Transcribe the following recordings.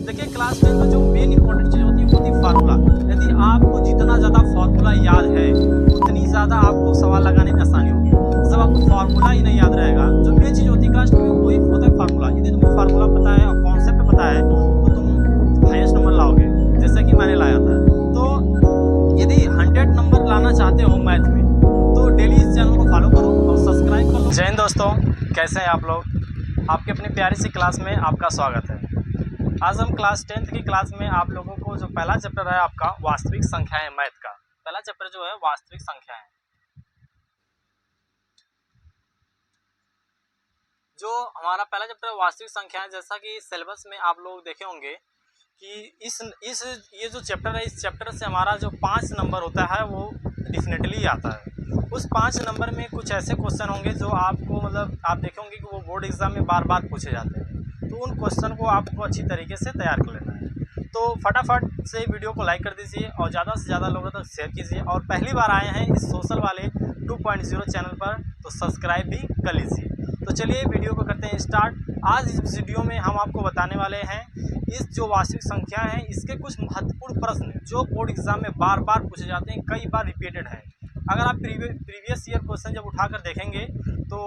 देखिए क्लास 10 में जो मेन इंपॉर्टेंट चीज़ होती है वो होती है फार्मूला। यदि आपको जितना ज़्यादा फार्मूला याद है उतनी ज़्यादा आपको सवाल लगाने में आसानी होगी। जब आपको फार्मूला ही नहीं याद रहेगा, जो मेन चीज़ होती है क्लास 10 में वही होता है फार्मूला। यदि तुमको फार्मूला पता है और कॉन्सेप्ट पता है तो तुम हाईएस्ट नंबर लाओगे, जैसे कि मैंने लाया था। तो यदि 100 नंबर लाना चाहते हो मैथ में तो डेली इस चैनल को फॉलो करो और सब्सक्राइब करो। जय हिंद दोस्तों, कैसे हैं आप लोग? आपकी अपनी प्यारी सी क्लास में आपका स्वागत है। आज हम क्लास 10th की क्लास में आप लोगों को जो पहला चैप्टर है आपका वास्तविक संख्याएं मैथ का, पहला चैप्टर जो है वास्तविक संख्याएं, जो हमारा पहला चैप्टर वास्तविक संख्याएं, जैसा कि सिलेबस में आप लोग देखे होंगे कि इस ये जो चैप्टर है, इस चैप्टर से हमारा जो 5 नंबर होता है वो डेफिनेटली आता है। उस 5 नंबर में कुछ ऐसे क्वेश्चन होंगे जो आपको आप देखे होंगे कि वो बोर्ड एग्जाम में बार बार पूछे जाते हैं। तो उन क्वेश्चन को आपको अच्छी तरीके से तैयार कर लेना है। तो फटाफट से वीडियो को लाइक कर दीजिए और ज़्यादा से ज़्यादा लोगों तक शेयर कीजिए। और पहली बार आए हैं इस सोशल वाले 2.0 चैनल पर तो सब्सक्राइब भी कर लीजिए। तो चलिए वीडियो को करते हैं स्टार्ट। आज इस वीडियो में हम आपको बताने वाले हैं इस जो वास्तविक संख्या हैं इसके कुछ महत्वपूर्ण प्रश्न जो बोर्ड एग्जाम में बार बार पूछे जाते हैं, कई बार रिपीटेड है। अगर आप प्रीवियस ईयर क्वेश्चन जब उठाकर देखेंगे तो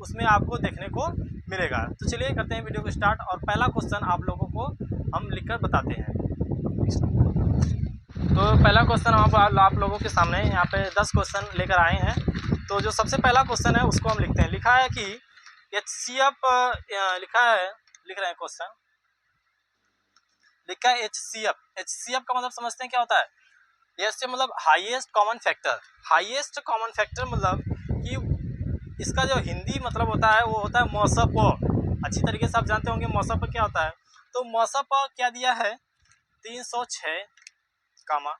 उसमें आपको देखने को मिलेगा। तो चलिए करते हैं वीडियो को स्टार्ट। और पहला क्वेश्चन आप लोगों को हम लिखकर बताते हैं। तो पहला क्वेश्चन आप लोगों के सामने यहाँ पे 10 क्वेश्चन लेकर आए हैं। तो जो सबसे पहला क्वेश्चन है उसको हम लिखते हैं। लिखा है कि HCF लिख रहे हैं क्वेश्चन, लिखा है HCF का मतलब समझते हैं क्या होता है? HCF मतलब highest common factor. Highest common factor मतलब कि इसका जो हिंदी मतलब होता है वो होता है मौसप। अच्छी तरीके से आप जानते होंगे मौसप क्या होता है। तो मौसप क्या दिया है? 306 कामा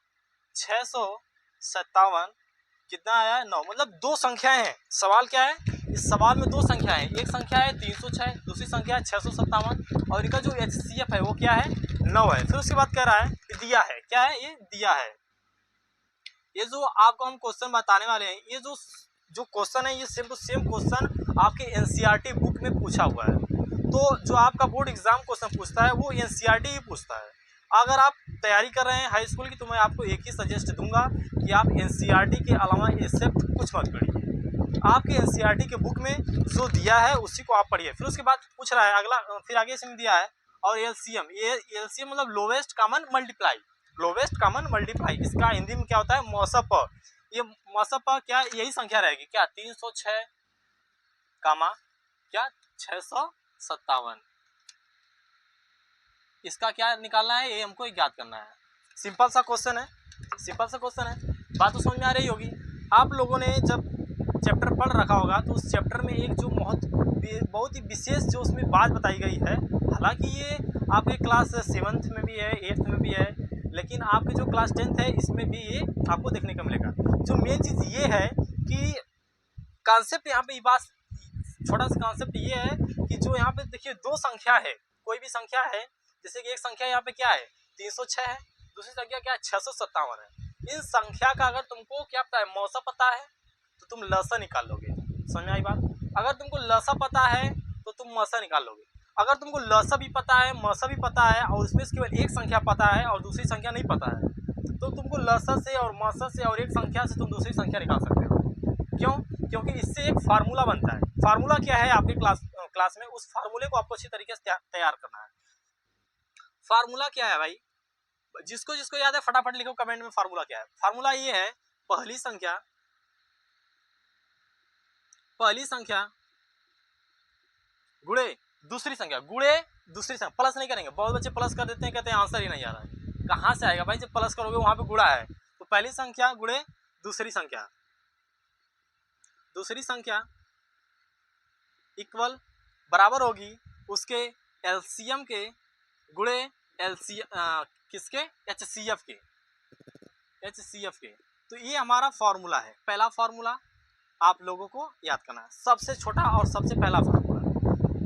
657 कितना आया? 9। मतलब दो संख्याएं हैं। सवाल क्या है? इस सवाल में दो संख्याएं हैं। एक संख्या है 306, दूसरी संख्या है 657 और इनका जो HCF है वो क्या है? 9 है। फिर उसके बाद कह रहा है कि दिया है। क्या है? ये दिया है। ये जो आपको हम क्वेश्चन बताने वाले हैं, ये जो क्वेश्चन है ये सेम टू सेम क्वेश्चन आपके NCERT बुक में पूछा हुआ है। तो जो आपका बोर्ड एग्जाम क्वेश्चन पूछता है वो NCERT ही पूछता है। अगर आप तैयारी कर रहे हैं हाई स्कूल की तो मैं आपको एक ही सजेस्ट दूंगा कि आप NCERT के अलावा इससे कुछ मत पढ़िए। आपके NCERT के बुक में जो दिया है उसी को आप पढ़िए। फिर उसके बाद पूछ रहा है अगला, फिर आगे इसमें दिया है और LCM। ये LCM मतलब lowest common multiply. Lowest common multiply इसका हिंदी में क्या होता है? मौसप। ये मौसप क्या यही संख्या रहेगी क्या? 306 कामा क्या 657। इसका क्या निकालना है? ये हमको ज्ञात करना है। सिंपल सा क्वेश्चन है, सिंपल सा क्वेश्चन है। बात तो समझ में आ रही होगी। आप लोगों ने जब चैप्टर पढ़ रखा होगा तो उस चैप्टर में एक जो बहुत ही विशेष जो उसमें बात बताई गई है, हालांकि ये आपके क्लास 7th में भी है, 8th में भी है, लेकिन आपके जो क्लास 10th है इसमें भी ये आपको देखने को मिलेगा। जो मेन चीज़ ये है कि कॉन्सेप्ट यहाँ पे, ये बात छोटा सा कॉन्सेप्ट ये है कि जो यहाँ पे देखिए दो संख्या है, कोई भी संख्या है, जैसे कि एक संख्या यहाँ पे क्या है? 306 है, दूसरी संख्या क्या है? 657 है। इन संख्या का अगर तुमको क्या पता है? मौसा पता है तो तुम लसा निकाल लोगे। समझ में आई बात? अगर तुमको लसा पता है तो तुम मौसा निकाल लोगे। अगर तुमको लसा भी पता है, मौसा भी पता है और उसमें से केवल एक संख्या पता है और दूसरी संख्या नहीं पता है तो तुमको लसा से और मौसा से और एक संख्या से तुम दूसरी संख्या निकाल सकते हो। क्यों? क्योंकि इससे एक फार्मूला बनता है। फार्मूला क्या है आपके क्लास में? उस फार्मूले को आपको अच्छी तरीके से तैयार करना है। फार्मूला क्या है भाई? जिसको जिसको याद है फटाफट लिखो कमेंट में फार्मूला क्या है। फार्मूला ये है पहली संख्या गुणे दूसरी संख्या, गुणे दूसरी संख्या। प्लस नहीं करेंगे, बहुत बच्चे प्लस कर देते हैं, कहते हैं आंसर ही नहीं आ रहा है। कहाँ से आएगा भाई? जब प्लस करोगे वहां पे गुणा है। तो पहली संख्या गुणे दूसरी संख्या, दूसरी संख्या इक्वल बराबर होगी उसके LCM के गुणे किसके? HCF के। तो ये हमारा फॉर्मूला है। पहला फॉर्मूला आप लोगों को याद करना है, सबसे छोटा और सबसे पहला फार्मूला।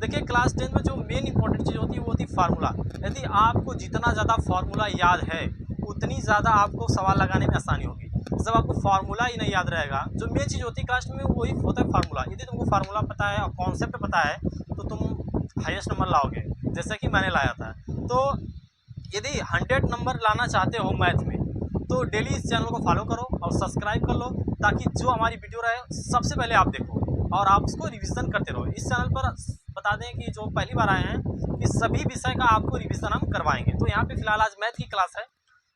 देखिए क्लास 10 में जो मेन इंपॉर्टेंट चीज़ होती है वो होती है फार्मूला। यदि आपको जितना ज़्यादा फार्मूला याद है उतनी ज़्यादा आपको सवाल लगाने में आसानी होगी। जब आपको फार्मूला ही नहीं याद रहेगा, जो मेन चीज़ होती है क्लास में वही होता है फार्मूला। यदि तुमको फार्मूला पता है और कॉन्सेप्ट पता है तो तुम हाईएस्ट नंबर लाओगे, जैसा कि मैंने लाया था। तो यदि 100 नंबर लाना चाहते हो मैथ में तो डेली इस चैनल को फॉलो करो और सब्सक्राइब कर लो, ताकि जो हमारी वीडियो रहे सबसे पहले आप देखो और आप उसको रिवीजन करते रहो। इस चैनल पर बता दें कि जो पहली बार आए हैं कि सभी विषय का आपको रिवीजन हम करवाएंगे। तो यहाँ पे फिलहाल आज मैथ की क्लास है,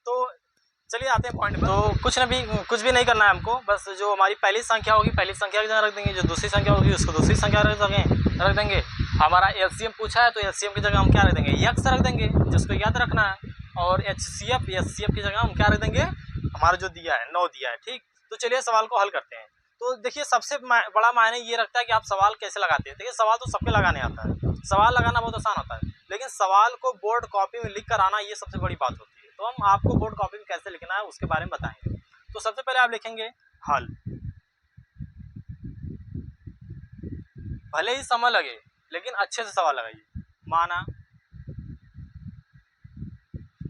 तो चलिए आते हैं पॉइंट पर। तो कुछ भी नहीं करना है हमको, बस जो हमारी पहली संख्या होगी पहली संख्या की जगह रख देंगे, जो दूसरी संख्या होगी उसको दूसरी संख्या रख देंगे। हमारा एलसीएम पूछा है तो एलसीएम की जगह हम क्या रख देंगे, यक्स रख देंगे, जिसको याद रखना है। और एचसीएफ की जगह हम क्या रख देंगे, हमारा जो दिया है 9 दिया है। ठीक, तो चलिए सवाल को हल करते हैं। तो देखिए सबसे बड़ा मायने ये रखता है कि आप सवाल कैसे लगाते हैं। देखिए सवाल तो सबके लगाने आता है, सवाल लगाना बहुत आसान होता है, लेकिन सवाल को बोर्ड कॉपी में लिख कर आना ये सबसे बड़ी बात होती है। तो हम आपको बोर्ड कॉपी में कैसे लिखना है उसके बारे में बताएंगे। तो सबसे पहले आप लिखेंगे हल, भले ही समय लगे लेकिन अच्छे से सवाल लगाइए।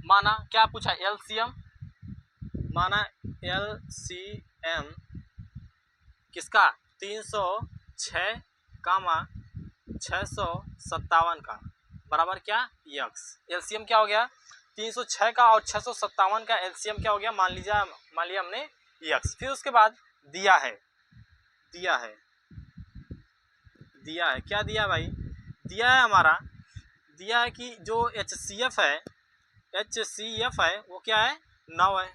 माना क्या पूछा, एलसीएम, माना एलसीएम किसका 306 कामा 657 का बराबर क्या यक्स। एलसीएम क्या हो गया 306 का और 657 का एलसीएम क्या हो गया, मान लिया हमने यक्स। फिर उसके बाद दिया है क्या दिया भाई, दिया है हमारा, दिया है कि जो एचसीएफ है वो क्या है 9 है,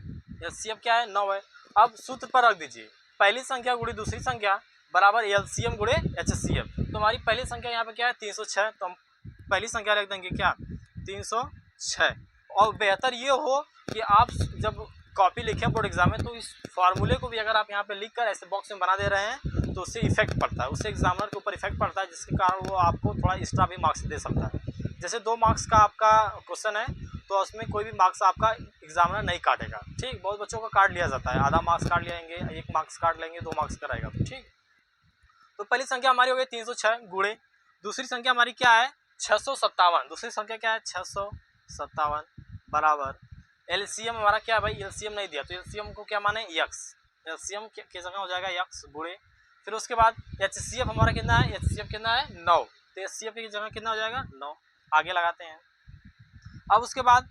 एचसीएफ क्या है 9 है। अब सूत्र पर रख दीजिए, पहली संख्या गुणे दूसरी संख्या बराबर एलसीएम गुणे एचसीएफ। तो हमारी पहली संख्या यहाँ पे क्या है 306, तो हम पहली संख्या लिख देंगे क्या 306। और बेहतर ये हो कि आप जब कॉपी लिखें बोर्ड एग्जाम में तो इस फार्मूले को भी अगर आप यहाँ पे लिख कर ऐसे बॉक्स में बना दे रहे हैं तो उससे इफेक्ट पड़ता है, उससे एग्जामिनर के ऊपर इफेक्ट पड़ता है, जिसके कारण वो आपको थोड़ा एक्स्ट्रा भी मार्क्स दे सकता है। जैसे 2 मार्क्स का आपका क्वेश्चन है तो उसमें कोई भी मार्क्स आपका एग्जामिनर नहीं काटेगा। ठीक, बहुत बच्चों का काट लिया जाता है, आधा मार्क्स काट लेंगे, 1 मार्क्स काट लेंगे, 2 मार्क्स का रहेगा। तो ठीक, तो पहली संख्या हमारी हो गई 306 गुणे दूसरी संख्या हमारी क्या है 657, दूसरी संख्या क्या है 657 बराबर एलसीएम हमारा क्या है भाई, एलसीएम नहीं दिया तो एलसीएम को क्या माने यक्स, एलसीएम की जगह हो जाएगा यक्स गुणे। फिर उसके बाद एचसीएफ हमारा कितना है, एचसीएफ कितना है 9, तो एचसीएफ की जगह कितना हो जाएगा 9। आगे लगाते हैं। अब उसके बाद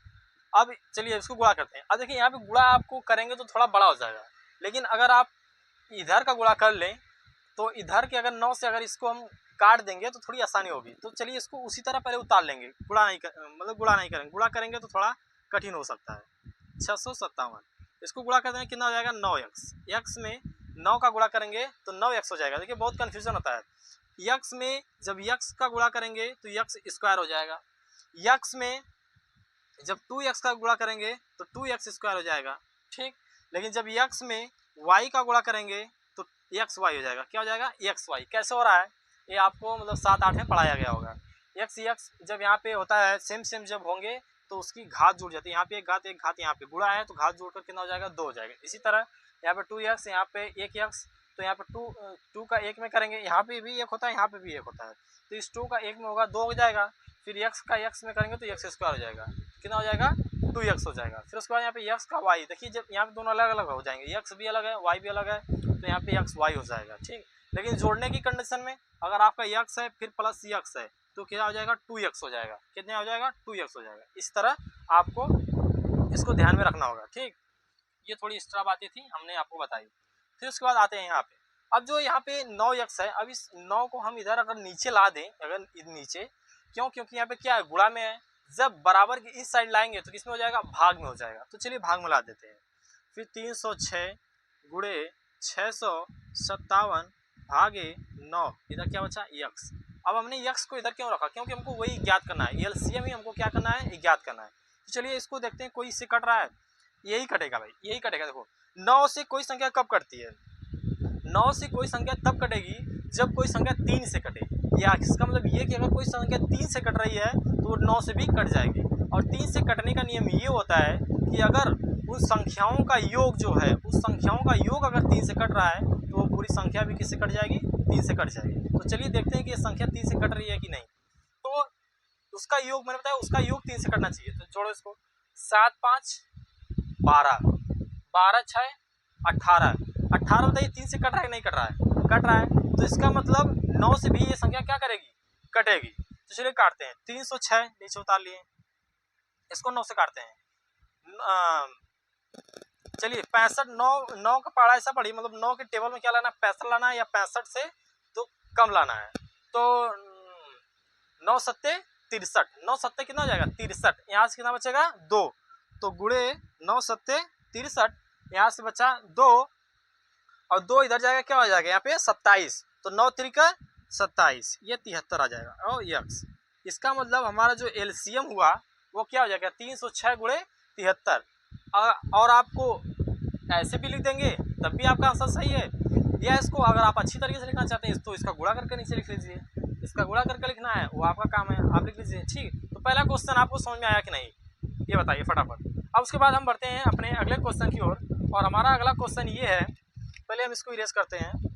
अब चलिए इसको गुणा करते हैं। अब देखिए यहाँ पे गुणा आपको करेंगे तो थोड़ा बड़ा हो जाएगा, लेकिन अगर आप इधर का गुणा कर लें तो इधर के अगर 9 से अगर इसको हम काट देंगे तो थोड़ी आसानी होगी। तो चलिए इसको उसी तरह पहले उतार लेंगे, गुणा नहीं करेंगे, गुणा करेंगे तो थोड़ा कठिन हो सकता है। 657 इसको गुणा कर देंगे कितना हो जाएगा 9x, यक्स में 9 का गुणा करेंगे तो 9x हो जाएगा। देखिए बहुत कन्फ्यूजन होता है, यक्स में जब यक्स का गुणा करेंगे तो यक्स स्क्वायर हो जाएगा, यक्स में जब 2x का गुणा करेंगे तो 2x स्क्वायर हो जाएगा। ठीक, लेकिन जब यक्स में y का गुणा करेंगे तो xy हो जाएगा। क्या हो जाएगा xy। कैसे हो रहा है ये आपको मतलब 7-8 में पढ़ाया गया होगा। x जब यहाँ पे होता है सेम जब होंगे तो उसकी घात जुड़ जाती है, यहाँ पे एक घात यहाँ पे गुणा है तो घात जोड़कर कितना हो जाएगा 2 हो जाएगा। इसी तरह यहाँ पे 2x, यहाँ पे 1x, तो यहाँ पे 2 का 1 में करेंगे, यहाँ पे भी 1 होता है, यहाँ पे भी 1 होता है, तो इस 2 का 1 में होगा 2 हो जाएगा। फिर x का x में करेंगे तो x स्क्वायर हो जाएगा, कितना हो जाएगा 2x हो जाएगा। फिर उसके बाद यहाँ पे x का y, देखिए जब यहाँ पे दोनों अलग अलग हो जाएंगे, x भी अलग है y भी अलग है, तो यहाँ पे x y हो जाएगा। ठीक, लेकिन जोड़ने की कंडीशन में अगर आपका x है फिर प्लस x है तो क्या हो जाएगा 2x हो जाएगा, कितना हो जाएगा 2x हो जाएगा। इस तरह आपको इसको ध्यान में रखना होगा। ठीक, ये थोड़ी एक्स्ट्रा बातें थी हमने आपको बताई। फिर उसके बाद आते हैं यहाँ पे, अब जो यहाँ पे 9x है, अब इस 9 को हम इधर अगर नीचे ला दें, अगर नीचे क्योंकि यहाँ पे क्या है गुणा में है, जब बराबर की इस साइड लाएंगे तो किसमें हो जाएगा भाग में हो जाएगा। तो चलिए भाग में ला देते हैं। फिर 306 गुणे 657 भागे 9, इधर क्या बचा यक्स। अब हमने यक्स को इधर क्यों रखा, क्योंकि हमको वही ज्ञात करना है, एलसीएम ही हमको क्या करना है ज्ञात करना है। तो चलिए इसको देखते हैं, कोई इससे कट रहा है, यही कटेगा भाई, यही कटेगा। देखो 9 से कोई संख्या कब कटती है, 9 से कोई संख्या तब कटेगी जब कोई संख्या 3 से कटे, या इसका मतलब ये कि अगर कोई संख्या 3 से कट रही है तो 9 से भी कट जाएगी। और 3 से कटने का नियम ये होता है कि अगर उन संख्याओं का योग जो है, उस संख्याओं का योग अगर 3 से कट रहा है तो वो पूरी संख्या भी किससे कट जाएगी 3 से कट जाएगी। तो चलिए देखते हैं कि ये संख्या 3 से कट रही है कि नहीं। तो उसका योग मैंने बताया, उसका योग 3 से कटना चाहिए। तो जोड़ो इसको, 7 5 12, 12 6 18, 18 बताइए 3 से कट रहा है कि नहीं कट रहा है, कट रहा है। तो इसका मतलब 9 से भी ये संख्या क्या करेगी कटेगी। तो चलिए काटते हैं, 306 नीचे उतार लिए, इसको 9 से काटते हैं। चलिए 65, 9 का पढ़ा ऐसा पढ़ी, मतलब 9 के टेबल में क्या लाना है, 65 लाना है, या 65 से तो कम लाना है। तो 9 सत्ते 63, 9 सत्ते कितना हो जाएगा 63, यहाँ से कितना बचेगा 2, तो गुणे 9 सत्ते 63, यहाँ से बचा 2 और 2 इधर जाएगा, क्या हो जाएगा यहाँ पे 27, तो 9 त्रिका 27, ये 73 आ जाएगा। और यक्स, इसका मतलब हमारा जो एलसीएम हुआ वो क्या हो जाएगा 306 गुणे 73। और आपको ऐसे भी लिख देंगे तब भी आपका आंसर सही है, या इसको अगर आप अच्छी तरीके से लिखना चाहते हैं तो इसका गुणा करके नीचे लिख लीजिए, इसका गुणा करके लिखना है वो आपका काम है, आप लिख लीजिए। ठीक, तो पहला क्वेश्चन आपको समझ में आया कि नहीं, ये बताइए फटाफट। अब उसके बाद हम बढ़ते हैं अपने अगले क्वेश्चन की ओर, और हमारा अगला क्वेश्चन ये है, पहले हम इसको इरेज करते हैं।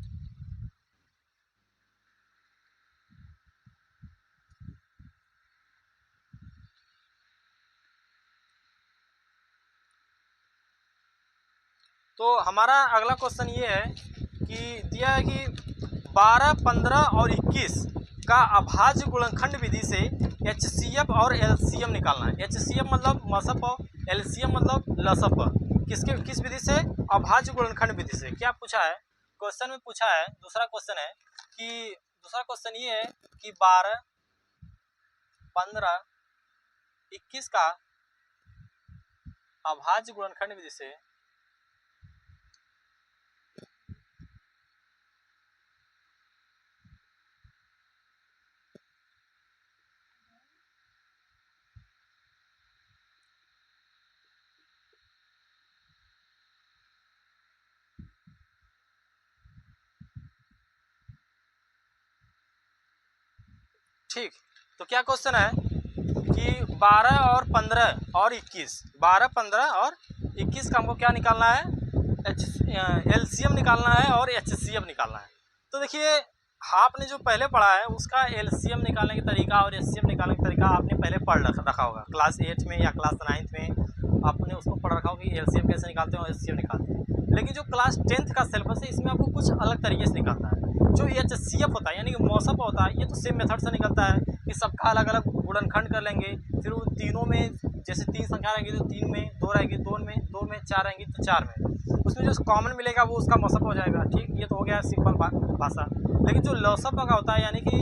तो हमारा अगला क्वेश्चन ये है कि दिया है कि 12, 15 और 21 का अभाज्य गुणनखंड विधि से HCF और LCM निकालना है। HCF मतलब मसप और LCM मतलब लसप, किस विधि से, अभाज्य गुणनखंड विधि से। क्या पूछा है क्वेश्चन में, पूछा है दूसरा क्वेश्चन है कि, दूसरा क्वेश्चन ये है कि 12, 15, 21 का अभाज्य गुणनखंड विधि से ठीक, तो क्या क्वेश्चन है कि 12 और 15 और 21, 12, 15 और 21 का हमको क्या निकालना है, LCM निकालना है और HCF निकालना है। तो देखिए आपने जो पहले पढ़ा है उसका LCM निकालने का तरीका और HCF निकालने का तरीका आपने पहले पढ़ रखा होगा, क्लास 8 में या क्लास 9 में आपने उसको पढ़ रखा होगा कि LCM कैसे निकालते हैं और HCF निकालते हैं। लेकिन जो क्लास 10th का सिलेबस है इसमें आपको कुछ अलग तरीके से निकालता है। जो HCF होता है यानी कि मौसम होता है, ये तो सेम मेथड से निकलता है कि सबका अलग अलग गुणनखंड कर लेंगे, फिर उन तीनों में जैसे 3 संख्या रहेगी तो 3 में, 2 रहेगी 2 में, 2 में 4 रहेंगी तो 4 में, उसमें जो कॉमन मिलेगा वो उसका मौसम हो जाएगा। ठीक, ये तो हो गया सिंपल भाषा। लेकिन जो लौसप का होता है यानी कि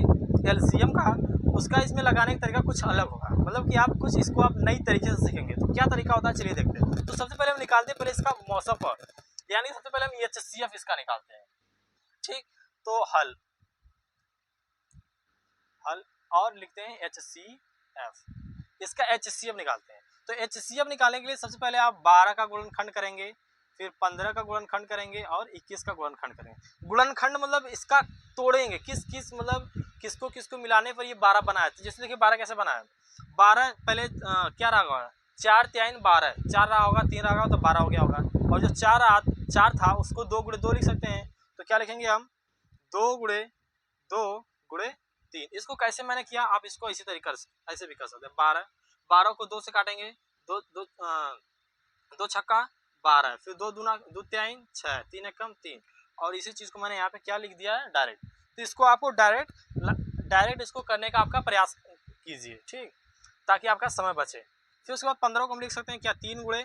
LCM का, उसका इसमें लगाने का तरीका कुछ अलग होगा, मतलब कि आप कुछ इसको आप नई तरीके से सीखेंगे। तो क्या तरीका होता है चलिए देखते हैं। तो सबसे पहले हम निकालते हैं पहले इसका मौसम, यानी सबसे पहले हम HCF इसका निकालते हैं। ठीक, तो हल और लिखते हैं HCF, इसका HCF निकालते हैं। तो HCF निकालने के लिए सबसे पहले आप 12 का गुणनखंड करेंगे, फिर 15 का गुणनखंड करेंगे और 21 का गुणनखंड करेंगे। गुणनखंड मतलब इसका तोड़ेंगे, किस मतलब किसको मिलाने पर ये 12 बना है। तो जैसे देखिए 12 कैसे बना है, 12 पहले क्या रहा होगा, 4 3 12, 4 रहा होगा, 3 रहा होगा तो 12 हो गया होगा, और जो 4 था उसको 2 गुणे 2 लिख सकते हैं। तो क्या लिखेंगे हम, 2 गुणे 2 गुणे 3। इसको कैसे मैंने किया, आप इसको इसी तरीके से ऐसे भी कर सकते हैं। 12 को 2 से काटेंगे, 2 छक्का 12, फिर 2 दूना 2 3 6, 3 एकम 3, और इसी चीज़ को मैंने यहाँ पे क्या लिख दिया है डायरेक्ट। तो इसको आपको डायरेक्ट इसको करने का आपका प्रयास कीजिए, ठीक, ताकि आपका समय बचे। फिर उसके बाद 15 को हम लिख सकते हैं क्या, 3 गुणे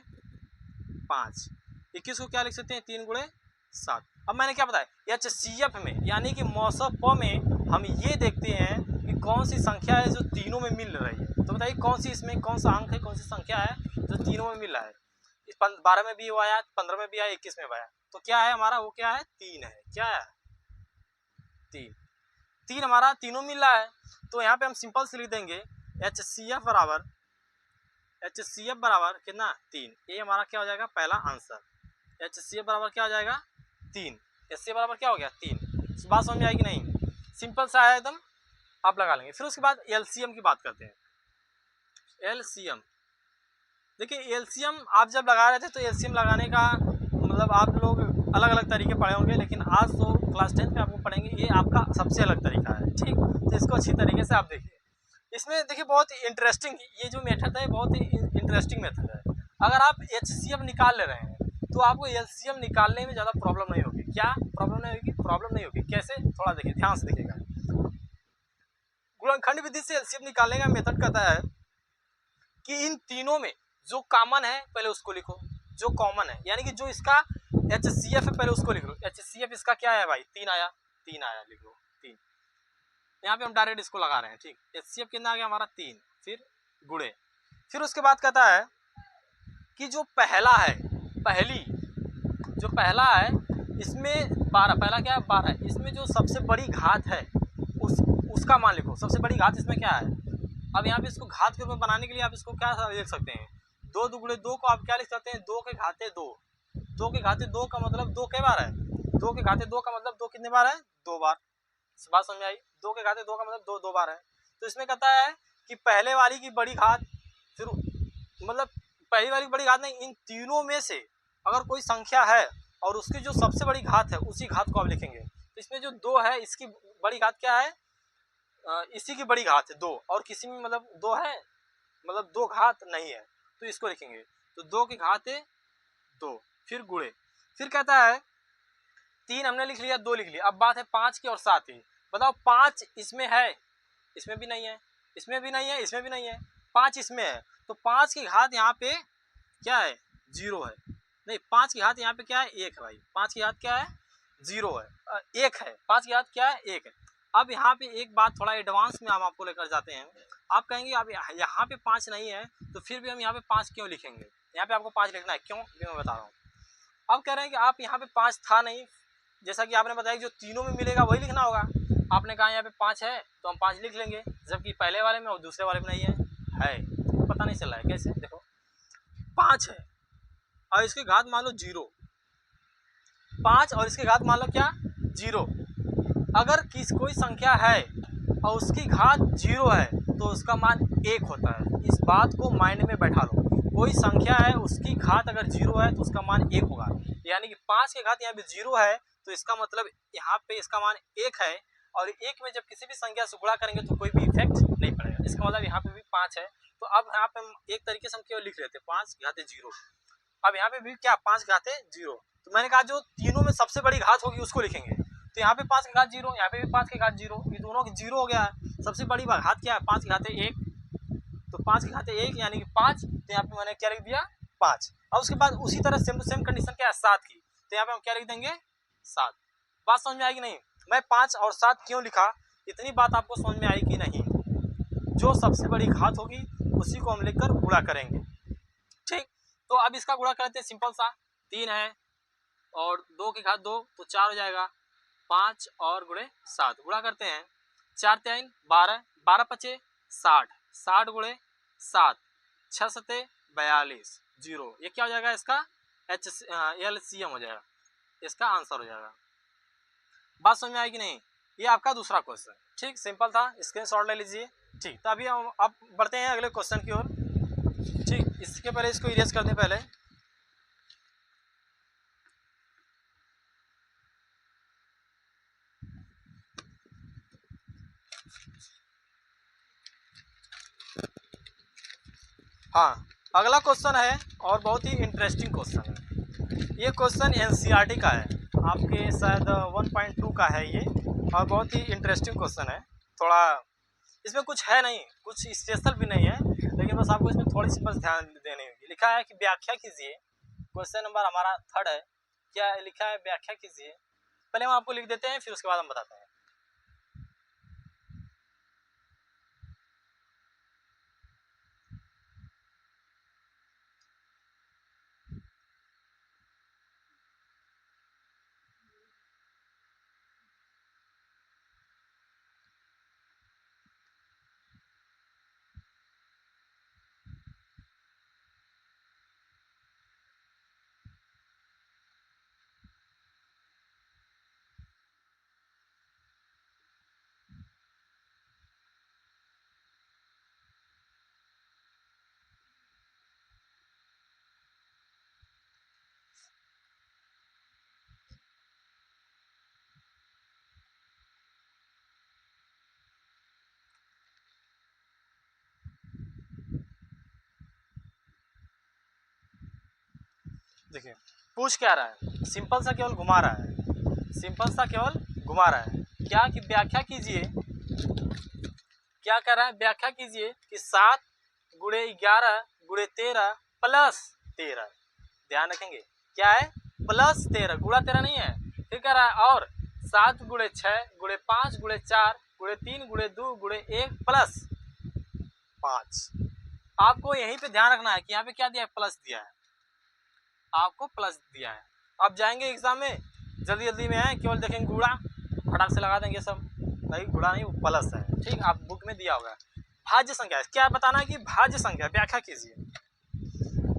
5। 21 को क्या लिख सकते हैं, 3 गुणे 7। अब मैंने क्या बताया, HCF में यानी कि मौसम में हम ये देखते हैं कि कौन सी संख्या है जो तीनों में मिल रही है। तो बताइए कौन सी, इसमें कौन सा अंक है, कौन सी संख्या है जो तीनों में मिल रहा है। 12 में भी वो आया, 15 में भी आया, 21 में भी आया। तो क्या है हमारा, वो क्या है, 3 है। क्या है, 3 हमारा तीनों मिल रहा है। तो यहाँ पे हम सिंपल से लिख देंगे HCF बराबर कितना, 3। ये हमारा क्या हो जाएगा पहला आंसर। HCF बराबर क्या हो जाएगा, 3। HCF बराबर क्या हो गया, 3। बात समझ में आएगी नहीं, सिंपल सा है एकदम, आप लगा लेंगे। फिर उसके बाद LCM की बात करते हैं। LCM देखिए, LCM आप जब लगा रहे थे तो LCM लगाने का मतलब आप लोग अलग अलग तरीके पढ़े होंगे, लेकिन आज तो क्लास 10 में आपको पढ़ेंगे, ये आपका सबसे अलग तरीका है। ठीक, तो इसको अच्छी तरीके से आप देखिए। इसमें देखिए बहुत इंटरेस्टिंग, ये जो मेथड है बहुत ही इंटरेस्टिंग मेथड है। अगर आप HCF निकाल ले रहे हैं तो आपको LCM निकालने में ज़्यादा प्रॉब्लम नहीं होगी। क्या प्रॉब्लम नहीं होगी, प्रॉब्लम नहीं होगी। कैसे, थोड़ा देखिए, ध्यान से देखिएगा। गुणनखंड विधि से LCM निकालने का मेथड कहता है कि इन तीनों में जो कॉमन है पहले उसको लिखो, जो कॉमन है यानी कि जो इसका HCF है पहले उसको लिख लो। HCF इसका क्या है भाई, 3 आया, 3 आया, लिख लो 3। यहाँ पे हम डायरेक्ट इसको लगा रहे हैं, ठीक। HCF कितना आ गया हमारा 3, फिर गुणे, फिर उसके बाद कहता है कि जो पहला है, पहली जो पहला है इसमें 12, पहला क्या है 12 है, इसमें जो सबसे बड़ी घात है उसका मान लिखो। सबसे बड़ी घात इसमें क्या है, अब यहाँ पे इसको घात के रूप में बनाने के लिए आप इसको क्या लिख सकते हैं, 2 दुगुणे 2 को आप क्या लिख सकते हैं, 2 के घाते 2। 2 के घाते 2 का मतलब 2 कई बार है, 2 के घाते 2 का मतलब 2 कितने बार है, 2 बार। इस बात समझ में आई, 2 के घाते 2 का मतलब 2 बार है। तो इसमें कहता है कि पहले वाली की बड़ी घात, फिर मतलब पहली वाली की बड़ी घात नहीं, इन तीनों में से अगर कोई संख्या है और उसकी जो सबसे बड़ी घात है उसी घात को आप लिखेंगे। तो इसमें जो 2 है इसकी बड़ी घात क्या है, इसी की बड़ी घात है 2, और किसी में मतलब 2 है मतलब 2 घात नहीं है, तो इसको लिखेंगे। तो 2 की घात है 2, फिर गुणे, फिर कहता है 3 हमने लिख लिया, 2 लिख लिया, अब बात है 5 की और 7 की। बताओ 5 इसमें है, इसमें भी नहीं है, इसमें भी नहीं है, इसमें भी नहीं है, 5 इसमें है, तो 5 की घात यहाँ पे क्या है, 0 है। नहीं, 5 की घात यहाँ पे क्या है, 1 है भाई, 5 की घात क्या है, 0 है, 1 है, 5 की घात क्या है, 1 है। अब यहाँ पे एक बात थोड़ा एडवांस में हम आपको लेकर जाते हैं। आप कहेंगे अब यहाँ पे 5 नहीं है तो फिर भी हम यहाँ पे 5 क्यों लिखेंगे, यहाँ पे आपको 5 लिखना है, क्यों, मैं बता रहा हूँ। अब कह रहे हैं कि आप यहाँ पे 5 था नहीं, जैसा कि आपने बताया जो तीनों में मिलेगा वही लिखना होगा। आपने कहा यहाँ पे 5 है तो हम 5 लिख लेंगे, जबकि पहले वाले में और दूसरे वाले में नहीं है, पता नहीं चल रहा है कैसे। देखो 5 है और इसकी घात मान लो 0, 5 और इसकी घात मान लो क्या, 0। अगर कोई संख्या है और उसकी घात 0 है तो उसका मान 1 होता है। इस बात को माइंड में बैठा लो, कोई संख्या है उसकी घात अगर 0 है तो उसका मान 1 होगा, यानी कि 5 की घात यहाँ पे 0 है तो इसका मतलब यहाँ पे इसका मान 1 है, और 1 में जब किसी भी संख्या से गुणा करेंगे तो कोई भी इफेक्ट नहीं पड़ेगा, इसका मतलब यहाँ पे भी 5 है। तो अब यहाँ पे हम एक तरीके से हम केवल लिख लेते हैं 5 घाते 0। अब यहाँ पे भी क्या, 5 घाते 0, तो मैंने कहा जो तीनों में सबसे बड़ी घात होगी उसको लिखेंगे। तो यहाँ पे 5 की घात 0, यहाँ पे भी 5 की घात 0, ये दोनों की 0 हो गया है। सबसे बड़ी घात क्या है, 5 की घाते 1, तो 5 की घाते 1 यानी कि 5, तो यहाँ पे मैंने क्या लिख दिया 5। और उसके बाद उसी तरह सेम टू सेम कंडीशन क्या है 7 की, तो यहाँ पे हम क्या लिख देंगे 7। बात समझ में आएगी नहीं, मैं 5 और 7 क्यों लिखा, इतनी बात आपको समझ में आई कि नहीं। जो सबसे बड़ी घात होगी उसी को हम लिखकर गुणा करेंगे, ठीक। तो अब इसका गुणा करते हैं, सिंपल सा, 3 है और 2 की घात 2 तो 4 हो जाएगा, 5 और गुणे 7 गुणा करते हैं, 4 3 12, 12 5 60, 60 गुणे 7, 6 7 42, 0। ये क्या हो जाएगा, इसका LCM हो जाएगा, इसका आंसर हो जाएगा। बात समझ में आएगी नहीं, ये आपका दूसरा क्वेश्चन, ठीक, सिंपल था, स्क्रीनशॉट ले लीजिए, ठीक। तो अभी हम अब बढ़ते हैं अगले क्वेश्चन की ओर, ठीक। इसके पहले इसको इरेज कर दें पहले। हाँ, अगला क्वेश्चन है और बहुत ही इंटरेस्टिंग क्वेश्चन है। ये क्वेश्चन NCERT का है, आपके शायद 1.2 का है ये, और बहुत ही इंटरेस्टिंग क्वेश्चन है। थोड़ा इसमें कुछ है नहीं, कुछ स्पेशल भी नहीं है, लेकिन बस आपको इसमें थोड़ी सी बस ध्यान देनी होगी। लिखा है कि व्याख्या कीजिए, क्वेश्चन नंबर हमारा 3 है, क्या लिखा है, व्याख्या कीजिए। पहले हम आपको लिख देते हैं, फिर उसके बाद हम बताते हैं। देखिए पूछ क्या रहा है, सिंपल सा केवल घुमा रहा है, सिंपल सा केवल घुमा रहा है, क्या कि व्याख्या कीजिए, क्या कर रहा है, व्याख्या कीजिए कि 7 गुणे 11 गुणे 13 प्लस 13। ध्यान रखेंगे क्या है, प्लस 13, गुणा 13 नहीं है। फिर कह रहा है और 7 गुणे 6 गुणे 5 गुणे 4 गुणे 3 गुणे 2 गुणे 1 प्लस 5। आपको यहीं पे ध्यान रखना है कि यहाँ पे क्या दिया है, प्लस दिया है, आपको प्लस दिया है। आप जाएंगे एग्जाम में जल्दी जल्दी में है, केवल देखेंगे गुणा, फटाक से लगा देंगे सब, नहीं गुणा नहीं, वो प्लस है। ठीक, आप बुक में दिया होगा। भाज्य संख्या क्या बताना है कि भाज्य संख्या, व्याख्या कीजिए।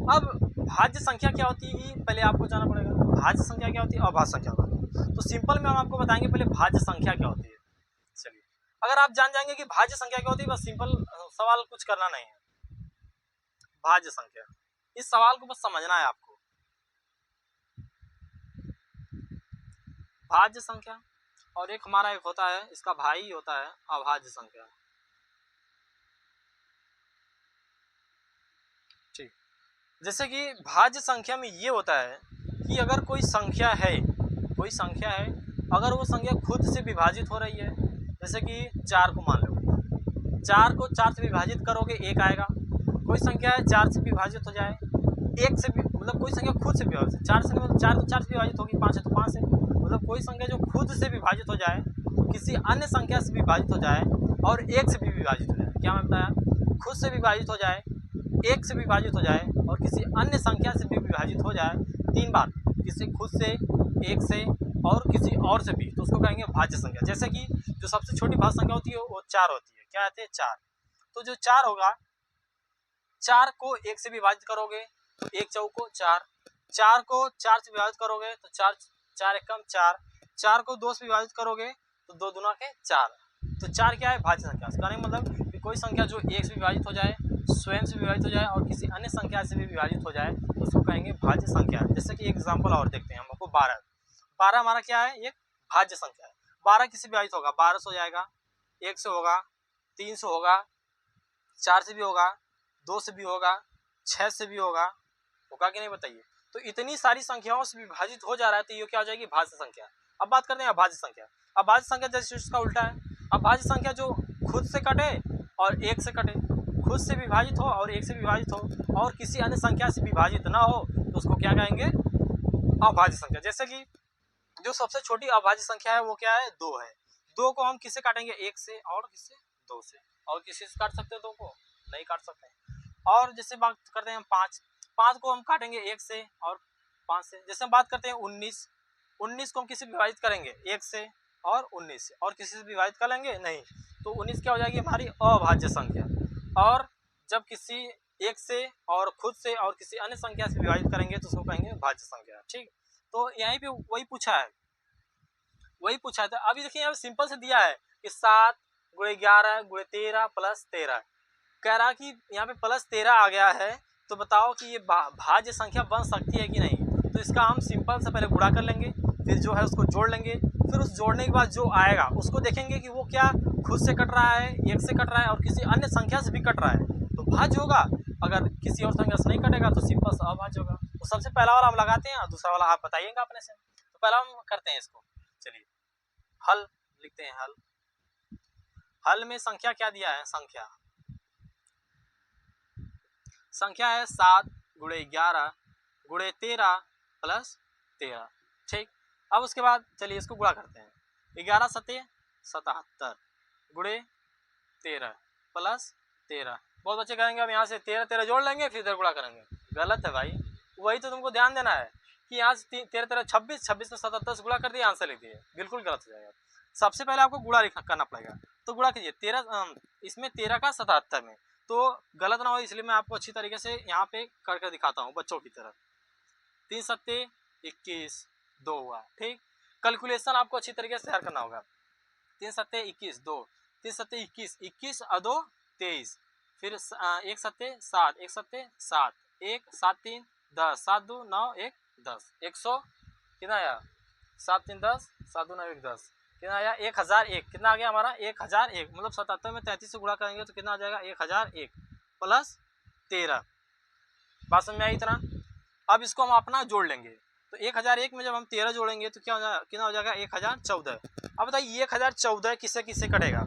अब भाज्य संख्या क्या होती है, पहले आपको जानना पड़ेगा। भाज्य संख्या क्या होती है, अभाज्य संख्या होती है। तो सिंपल में हम आपको बताएंगे पहले भाज्य संख्या क्या होती है। चलिए, अगर आप जान जाएंगे कि भाज्य संख्या क्या होती है, बस सिंपल सवाल कुछ करना नहीं है। भाज्य संख्या, इस सवाल को बस समझना है आपको। भाज्य संख्या और एक हमारा एक होता है, इसका भाई होता है अभाज्य संख्या। ठीक, जैसे कि भाज्य संख्या में ये होता है कि अगर कोई संख्या है, अगर वो संख्या खुद से विभाजित हो रही है, जैसे कि 4 को मान लो, 4 को 4 से विभाजित करोगे 1 आएगा। कोई संख्या है 4 से विभाजित हो जाए 1 से भी, मतलब कोई संख्या खुद से विभाजित, 4 से मतलब 4 तो 4 से विभाजित होगी, 5 है तो 5 है, मतलब कोई संख्या जो खुद से विभाजित हो जाए, किसी अन्य संख्या से विभाजित हो जाए और 1 से भी विभाजित हो जाए। क्या मैं बताया, खुद से विभाजित हो जाए, 1 से विभाजित हो जाए और किसी अन्य संख्या से भी विभाजित हो जाए 3 बार, किसी खुद से, 1 से और किसी और से भी, तो उसको कहेंगे भाज्य संख्या। जैसे कि जो सबसे छोटी भाज्य संख्या होती है वो 4 होती है। क्या आती है, 4। तो जो 4 होगा, 4 को 1 से विभाजित करोगे तो 1 चौको 4, 4 को 4 से विभाजित करोगे तो 4 4 एकम 4, 4 को 2 से विभाजित करोगे तो 2 दूना के 4। तो 4 क्या है, भाज्य संख्या। इसका नहीं मतलब कि कोई संख्या जो 1 से विभाजित हो जाए, स्वयं से विभाजित हो जाए और किसी अन्य संख्या से भी विभाजित हो जाए तो उसको कहेंगे भाज्य संख्या। जैसे कि एग्जाम्पल और देखते हैं हम आपको, 12 हमारा क्या है, एक भाज्य संख्या है। 12 किसी विभाजित होगा, 12 से हो जाएगा, 1 से होगा, 3 से होगा, 4 से भी होगा, 2 से भी होगा, 6 से भी होगा कि नहीं बताइए। तो इतनी सारी संख्याओं से विभाजित हो जा रहा है तो ये क्या हो जाएगी, भाज्य संख्या। अब बात करते हैं अभाज्य संख्या। अभाज्य संख्या जैसे इसका उल्टा है, अभाज्य संख्या जो खुद से कटे और 1 से कटे, खुद से विभाजित हो और 1 से विभाजित हो और किसी अन्य संख्या से विभाजित ना हो तो उसको क्या कहेंगे, अभाज्य संख्या। जैसे कि जो सबसे छोटी अभाज्य संख्या है वो क्या है, 2 है। 2 को हम किससे काटेंगे, 1 से और किससे, 2 से। और किसी से काट सकते हैं 2 को, नहीं काट सकते। और जैसे बात करते हैं हम 5 को हम काटेंगे 1 से और 5 से। जैसे हम बात करते हैं 19 को हम किसी विभाजित करेंगे 1 से और 19 से, और किसी से विभाजित कर लेंगे नहीं, तो 19 क्या हो जाएगी, हमारी अभाज्य संख्या। और जब किसी 1 से और खुद से और किसी अन्य संख्या से विभाजित करेंगे तो उसको कहेंगे भाज्य संख्या। ठीक, तो यहीं पे वही पूछा है। तो अभी देखिए यहाँ सिंपल से दिया है कि 7 गुणे 11 गुणे 13 प्लस 13, कह रहा कि यहाँ पे प्लस 13 आ गया है, तो बताओ कि ये भाज्य संख्या बन सकती है कि नहीं। तो इसका हम सिंपल से पहले गुणा कर लेंगे, फिर जो है उसको जोड़ लेंगे, फिर उस जोड़ने के बाद जो आएगा उसको देखेंगे कि वो क्या खुद से कट रहा है, 1 से कट रहा है और किसी अन्य संख्या से भी कट रहा है तो भाज्य होगा। अगर किसी और संख्या से नहीं कटेगा तो सिंपल सा अभाज्य होगा। तो सबसे पहला वाला हम लगाते हैं और दूसरा वाला आप बताइएगा अपने से। तो पहला हम करते हैं इसको, चलिए हल लिखते हैं। हल में संख्या क्या दिया है, संख्या है 7 गुणे 11 गुणे 13 प्लस 13। ठीक, अब उसके बाद चलिए इसको गुणा करते हैं। 11 सत्ते 77 गुणे 13 प्लस 13। बहुत बच्चे करेंगे अब यहाँ से 13 जोड़ लेंगे फिर इधर गुणा करेंगे, गलत है भाई। वही तो तुमको ध्यान देना है कि यहाँ से 13 26 में 77 से गुणा कर दिए, आंसर लिख दिए, बिल्कुल गलत हो जाएगा। सबसे पहले आपको गुणा करना पड़ेगा, तो गुणा कीजिए 13 इसमें 13 का 77 में, तो गलत ना हो इसलिए मैं आपको अच्छी तरीके से यहाँ पे करके दिखाता हूँ बच्चों की तरह। 3 सत्ते 21 2 हुआ। ठीक, कैलकुलेशन आपको अच्छी तरीके से तैयार करना होगा। 3 सत्ते 21 2, 3 सत्ते 21 और 2 23, फिर 1 सत्ते 7 1 सत्ते 7 1 7 3 10 7 2 9 1 10, 100 कितना आया, 7 3 10 7 2 9 1 10, कितना आया 1001। कितना आ गया हमारा 1001, मतलब 77 में 33 से गुणा करेंगे तो कितना आ जाएगा 1001 प्लस 13। बात समझ में आई इतना। अब इसको हम अपना जोड़ लेंगे, तो 1001 में जब हम 13 जोड़ेंगे तो क्या हो जाएगा, कितना हो जाएगा 1014। अब बताइए 1014 किससे किससे कटेगा,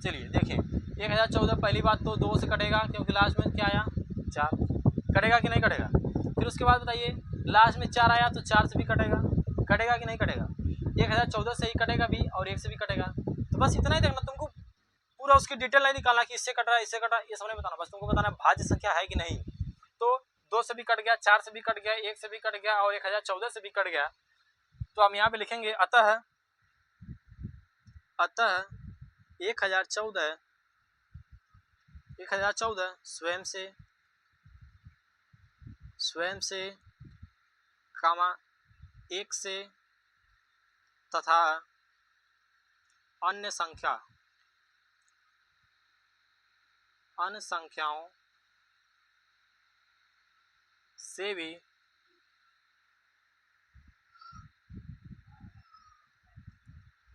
चलिए देखें 1014 पहली बात तो 2 से कटेगा क्योंकि लास्ट में क्या आया 4, कटेगा कि नहीं कटेगा। फिर उसके बाद बताइए लास्ट में 4 आया तो 4 से भी कटेगा, कटेगा कि नहीं कटेगा। 1014 से ही कटेगा भी और 1 से भी कटेगा। तो बस इतना ही देखना, तुमको पूरा उसकी डिटेल नहीं निकालना कि इससे कट रहा है इससे कट रहा है, ये सब नहीं बताना, बस तुमको बताना भाज्य संख्या है कि नहीं। तो 2 से भी कट गया, 4 से भी कट गया, 1 से भी कट गया और 1014 से भी कट गया। तो हम यहाँ पे लिखेंगे अतः 1014 स्वयं से कामा 1 से तथा अन्य संख्याओं से भी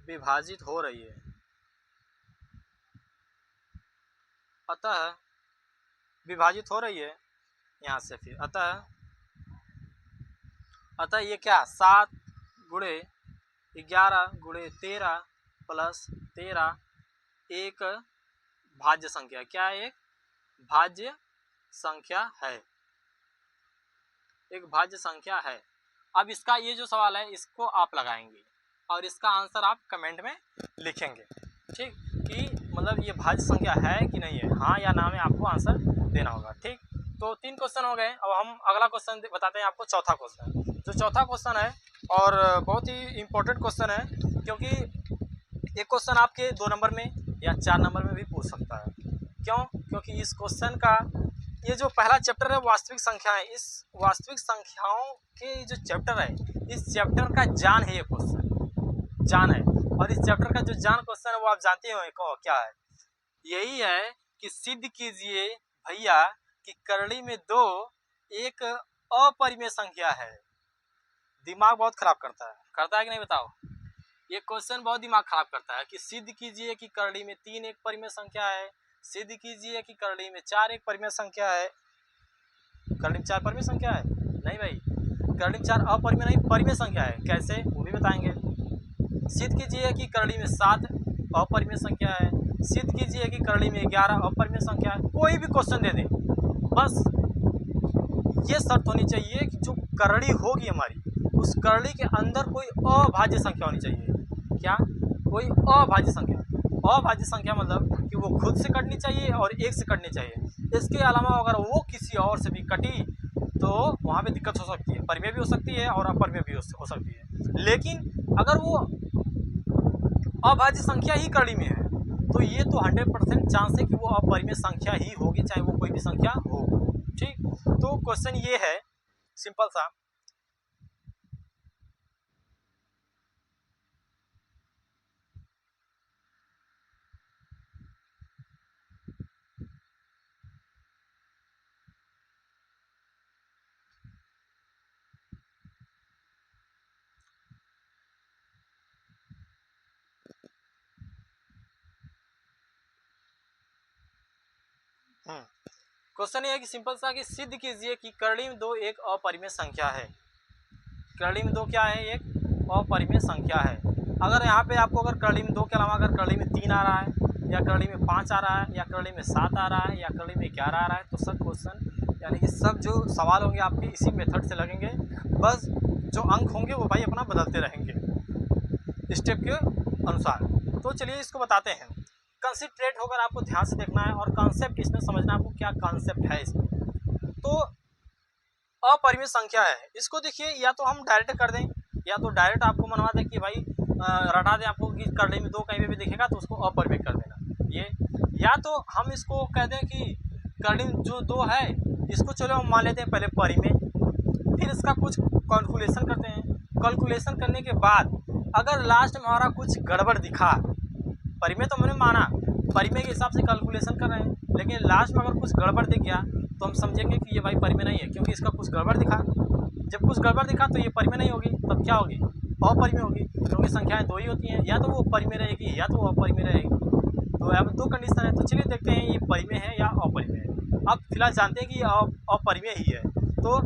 विभाजित हो रही है। अतः विभाजित हो रही है यहाँ से, फिर अतः ये क्या 7 गुणे 11 गुणे 13 प्लस 13 एक भाज्य संख्या, क्या है एक भाज्य संख्या है, एक भाज्य संख्या है। अब इसका ये जो सवाल है इसको आप लगाएंगे और इसका आंसर आप कमेंट में लिखेंगे, ठीक, कि मतलब ये भाज्य संख्या है कि नहीं है, हाँ या ना में आपको आंसर देना होगा, ठीक। तो 3 क्वेश्चन हो गए। अब हम अगला क्वेश्चन बताते हैं आपको, चौथा क्वेश्चन। जो चौथा क्वेश्चन है और बहुत ही इम्पोर्टेंट क्वेश्चन है क्योंकि एक क्वेश्चन आपके 2 नंबर में या 4 नंबर में भी पूछ सकता है। क्यों? क्योंकि इस क्वेश्चन का ये जो पहला चैप्टर है वास्तविक संख्याएं, इस वास्तविक संख्याओं के जो चैप्टर है इस चैप्टर का जान है, ये क्वेश्चन जान है। और इस चैप्टर का जो जान क्वेश्चन है वो आप जानते हो क्या है, यही है कि सिद्ध कीजिए भैया कि करड़ी में 2 एक अपरिमेय संख्या है। दिमाग बहुत खराब करता है कि नहीं बताओ, ये क्वेश्चन बहुत दिमाग खराब करता है कि सिद्ध कीजिए कि करड़ी में 3 एक परिमेय संख्या है, सिद्ध कीजिए कि करड़ी में 4 एक परिमेय संख्या है। करड़ी में 4 परिमेय संख्या है? नहीं भाई, करड़ी में 4 अपरिमेय नहीं परिमेय संख्या है। कैसे वो भी बताएंगे। सिद्ध कीजिए कि करड़ी में 7 अपरिमेय संख्या है, सिद्ध कीजिए कि करड़ी में 11 अपरिमेय संख्या है। कोई भी क्वेश्चन दे दें, बस ये शर्त होनी चाहिए कि जो करड़ी होगी हमारी उस करड़ी के अंदर कोई अभाज्य संख्या होनी चाहिए। क्या? कोई अभाज्य संख्या। अभाज्य संख्या मतलब कि वो खुद से कटनी चाहिए और 1 से कटनी चाहिए। इसके अलावा अगर वो किसी और से भी कटी तो वहाँ पे दिक्कत हो सकती है, परिमेय भी हो सकती है और अपरिमेय भी हो सकती है। लेकिन अगर वो अभाज्य संख्या ही करड़ी में है तो ये तो 100% चांस है कि वो अपरिमेय संख्या ही होगी, चाहे वो कोई भी संख्या हो, ठीक। तो क्वेश्चन ये है सिंपल सा, क्वेश्चन ये है कि सिंपल सा कि सिद्ध कीजिए कि करड़ी में 2 एक अपरिमेय संख्या है। करड़ी में 2 क्या है? एक अपरिमेय संख्या है। अगर यहाँ पे आपको अगर करड़ी में 2 के अलावा अगर करड़ी में 3 आ रहा है या करड़ी में 5 आ रहा है या करड़ी में 7 आ रहा है या करड़ी में 11 आ रहा है तो सब क्वेश्चन यानी कि सब जो सवाल होंगे आपके इसी मेथड से लगेंगे। बस जो अंक होंगे वो भाई अपना बदलते रहेंगे स्टेप के अनुसार। तो चलिए इसको बताते हैं। कंसिडरेट होकर आपको ध्यान से देखना है और कॉन्सेप्ट इसमें समझना है, आपको क्या कॉन्सेप्ट है इसमें। तो अपरिमेय संख्या है, इसको देखिए या तो हम डायरेक्ट कर दें या तो डायरेक्ट आपको मनवा दें कि भाई रटा दें आपको कि करड़ी में 2 कहीं भी दिखेगा तो उसको अपरिमेय कर देना ये, या तो हम इसको कह दें कि करड़ी में जो 2 है इसको चलो हम मान लेते हैं पहले परिमेय, फिर इसका कुछ कैलकुलेशन करते हैं। कैलकुलेशन करने के बाद अगर लास्ट में हमारा कुछ गड़बड़ दिखा, परिमेय तो हमने माना, परिमेय के हिसाब से कैलकुलेशन कर रहे हैं, लेकिन लास्ट में अगर कुछ गड़बड़ दिख गया तो हम समझेंगे कि ये भाई परिमेय नहीं है क्योंकि इसका कुछ गड़बड़ दिखा। जब कुछ गड़बड़ दिखा तो ये परिमेय नहीं होगी, तब क्या होगी? अपरिमेय होगी, क्योंकि संख्याएं 2 ही होती हैं, या तो वो परिमेय रहेगी या तो वो अपरिमेय रहेगी। तो अब 2 कंडीशन है। तो चलिए देखते हैं ये परिमेय है या अपरिमेय है। अब फिलहाल जानते हैं कि अपरिमेय ही है। तो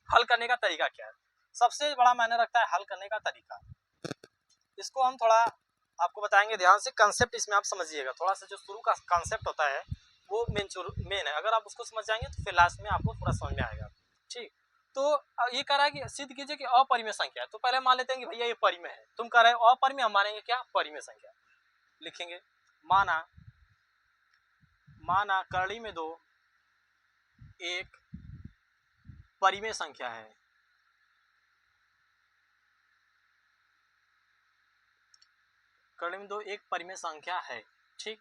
हल करने का तरीका क्या है? सबसे बड़ा मायने रखता है हल करने का तरीका। इसको हम थोड़ा आपको बताएंगे ध्यान से, कंसेप्ट इसमें आप समझिएगा थोड़ा सा। जो शुरू का कंसेप्ट होता है वो मेन है, अगर आप उसको समझ जाएंगे तो फिर लास्ट में आपको पूरा समझ में आएगा। ठीक, तो ये कह रहा है कि सिद्ध कीजिए कि अपरिमेय संख्या है। तो पहले मान लेते हैं कि भैया ये परिमेय है, तुम कह रहे हो अपरिमेय, हम मानेंगे क्या, परिमेय संख्या। लिखेंगे माना करड़ी में 2 एक परिमेय संख्या है। करड़ी में 2 एक परिमेय संख्या है। ठीक,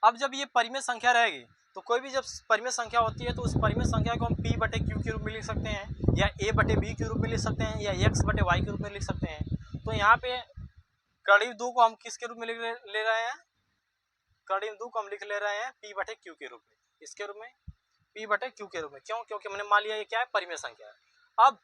अब जब ये परिमेय संख्या रहेगी तो कोई भी जब परिमेय संख्या होती है तो उस परिमेय संख्या को हम p/q के रूप में लिख सकते हैं, या a/b के रूप में लिख सकते हैं, या x/y के रूप में लिख सकते हैं। तो यहाँ पे करड़ी 2 को हम किसके रूप में ले रहे हैं, करड़ी 2 को हम लिख ले रहे हैं p/q के रूप में। इसके रूप में p/q के रूप में, क्यों, क्योंकि मैंने मान लिया ये क्या है, परिमेय संख्या है। अब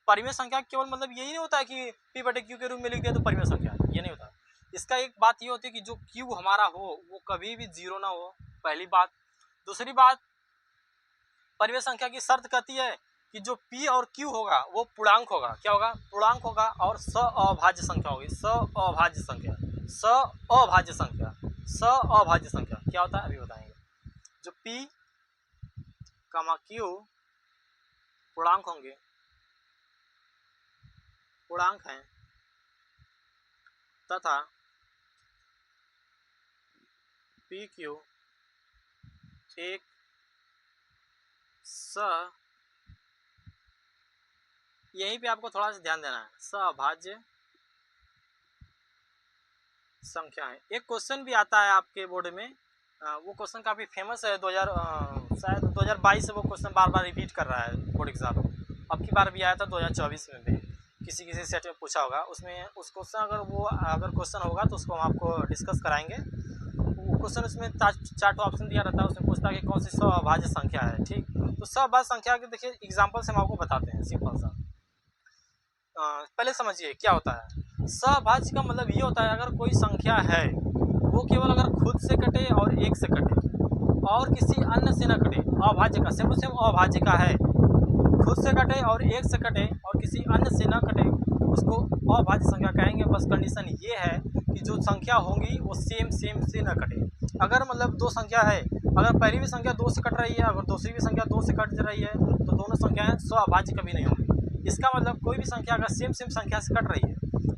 परिमेय संख्या केवल मतलब यही नहीं होता है कि p/q के रूप में लिख दिया तो परिमेय संख्या है, ये नहीं होता। इसका एक बात ये होती है कि जो q हमारा हो वो कभी भी 0 ना हो, पहली बात। दूसरी बात, परिमेय संख्या की शर्त कहती है कि जो p और q होगा वो पूर्णांक होगा। क्या होगा, पूर्णांक होगा, और सअभाज्य संख्या होगी। सअभाज्य संख्या, सअभाज्य संख्या, सअभाज्य संख्या क्या होता है अभी बताएंगे। जो p, q पूर्णांक होंगे, पूर्णांक हैं, तथा pq एक यहीं पे आपको थोड़ा सा ध्यान देना है, सअभाज्य संख्या है। एक क्वेश्चन भी आता है आपके बोर्ड में, वो क्वेश्चन काफ़ी फेमस है, शायद 2022 से वो क्वेश्चन बार बार रिपीट कर रहा है बोर्ड एग्जाम में। अब की बार भी आया था 2024 में भी, किसी सेट में पूछा होगा। उसमें उस क्वेश्चन अगर क्वेश्चन होगा तो उसको हम आपको डिस्कस कराएंगे। वो क्वेश्चन उसमें 4 ऑप्शन दिया रहता है, उसमें पूछता है कि कौन सी सअभाज्य संख्या है। ठीक, तो सअभाज्य संख्या के देखिए एग्जाम्पल से हम आपको बताते हैं, सिंपल सा। पहले समझिए क्या होता है। सअभाज्य का मतलब ये होता है अगर कोई संख्या है वो केवल अगर खुद से कटे और एक से कटे और किसी अन्य से न कटे, अभाज्य का सेम अभाज्य का है, खुद से कटे और एक से कटे और किसी अन्य से न कटे, उसको अभाज्य संख्या कहेंगे। बस कंडीशन ये है कि जो संख्या होंगी वो सेम से न कटे। अगर मतलब 2 संख्या है, अगर पहली भी संख्या 2 से कट रही है, अगर दूसरी भी संख्या 2 से कट रही है, तो दोनों संख्याएं स्वअभाज्य कभी नहीं होंगी। इसका मतलब कोई भी संख्या अगर सेम संख्या से कट रही है,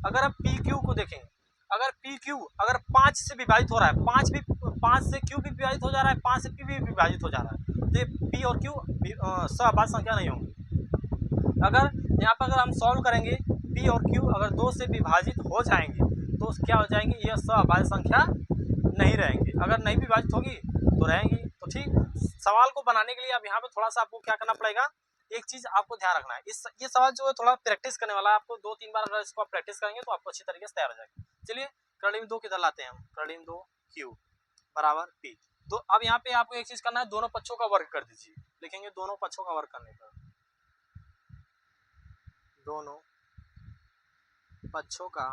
अगर आप PQ को देखेंगे, अगर PQ अगर 5 से विभाजित हो रहा है, 5 से Q भी विभाजित हो जा रहा है, 5 से P भी विभाजित हो जा रहा है, तो ये P और Q स्वअभाज्य संख्या नहीं होंगी। अगर यहाँ पर अगर हम सॉल्व करेंगे, P और Q अगर 2 से विभाजित हो जाएंगे तो क्या हो जाएंगे, यह स्वअभाज्य संख्या नहीं रहेंगी। अगर नहीं विभाजित होगी तो रहेंगी। तो ठीक, सवाल को बनाने के लिए अब यहाँ पे थोड़ा सा आपको क्या करना पड़ेगा, एक चीज आपको ध्यान रखना है। ये सवाल जो है थोड़ा प्रैक्टिस करने वाला है, आपको 2-3 बार अगर इसको आप प्रैक्टिस करेंगे तो आपको अच्छी तरीके से तैयार हो जाएगा। चलिए करड़ी में 2 किधर लाते हैं हम, करड़ी में 2 Q बराबर P। तो अब यहाँ पे आपको एक चीज करना है, दोनों पक्षों का वर्ग कर दीजिए। लिखेंगे दोनों पक्षों का वर्ग करने पर, दोनों पक्षों का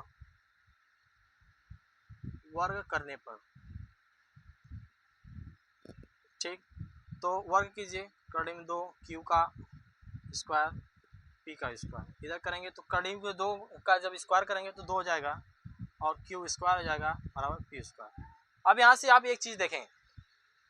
वर्ग करने पर, ठीक, तो वर्ग कीजिए। करड़ी में 2 Q का स्क्वायर P का स्क्वायर, इधर करेंगे तो करड़ी में 2 का जब स्क्वायर करेंगे तो 2 हो जाएगा और Q स्क्वायर हो जाएगा बराबर P स्क्वायर। अब यहाँ से आप एक चीज़ देखें,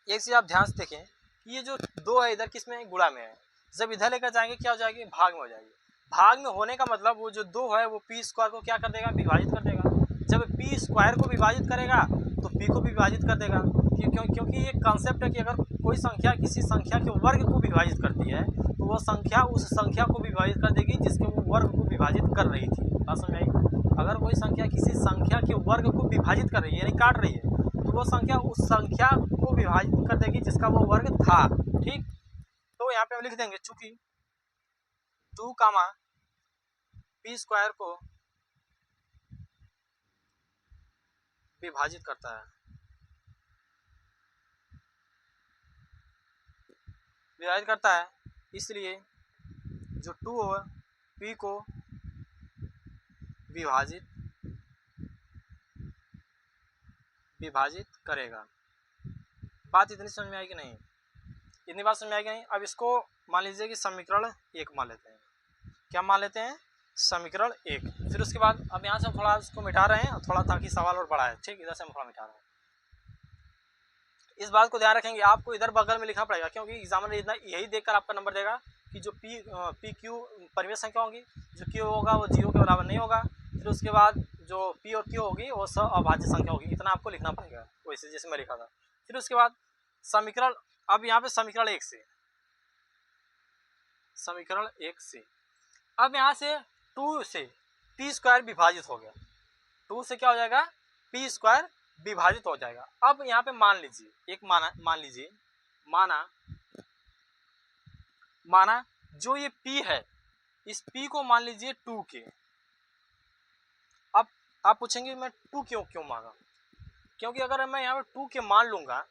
एक चीज़ आप ध्यान से देखें कि ये जो 2 है इधर किस में है, गुणा में है। जब इधर लेकर जाएंगे क्या हो जाएगी, भाग में हो जाएगी। भाग में होने का मतलब वो जो 2 है वो P स्क्वायर को क्या कर देगा, विभाजित कर देगा। जब P स्क्वायर को विभाजित करेगा तो P को विभाजित कर देगा। क्योंकि ये कॉन्सेप्ट है कि अगर कोई संख्या किसी संख्या के वर्ग को विभाजित करती है तो वह संख्या उस संख्या को विभाजित कर देगी जिसके वो वर्ग को विभाजित कर रही थी। बात समझ आई? अगर कोई संख्या किसी संख्या के वर्ग को विभाजित कर रही है यानी काट रही है तो वो संख्या उस संख्या को विभाजित कर देगी जिसका वो वर्ग था। ठीक, तो यहाँ पे हम लिख देंगे चूंकि 2 P स्क्वायर को विभाजित करता है, विभाजित करता है, इसलिए जो 2 है P को विभाजित करेगा। बात इतनी समझ में आएगी नहीं, इतनी बात समझ में आएगी नहीं। अब इसको मान लीजिए कि समीकरण 1 मान लेते हैं। क्या मान लेते हैं, समीकरण 1। फिर उसके बाद अब यहाँ से हम थोड़ा उसको मिटा रहे हैं, थोड़ा ताकि सवाल और बड़ा है, ठीक, इधर से हम थोड़ा मिटा रहे हैं। इस बात को ध्यान रखेंगे, आपको इधर बगल में लिखना पड़ेगा, क्योंकि एग्जामिनर इतना यही देखकर आपका नंबर देगा कि जो पी क्यू परिमेय संख्या होगी, जो क्यू होगा वो 0 के बराबर नहीं होगा। फिर उसके बाद जो पी और क्यू होगी वो अभाज्य संख्या होगी, इतना आपको लिखना पड़ेगा, वैसे जैसे मैं लिखा था। फिर उसके बाद समीकरण, अब यहाँ पे समीकरण 1 से, समीकरण 1 से अब यहाँ से 2 से पी स्क्वायर विभाजित हो गया, 2 से क्या हो जाएगा, पी स्क्वायर विभाजित हो जाएगा। अब यहाँ पे मान लीजिए, एक मान लीजिए, माना जो ये P है, इस P को मान लीजिए 2 के। अब आप पूछेंगे मैं 2 क्यों माना, क्योंकि अगर मैं यहाँ पे 2 के मान लूँगा,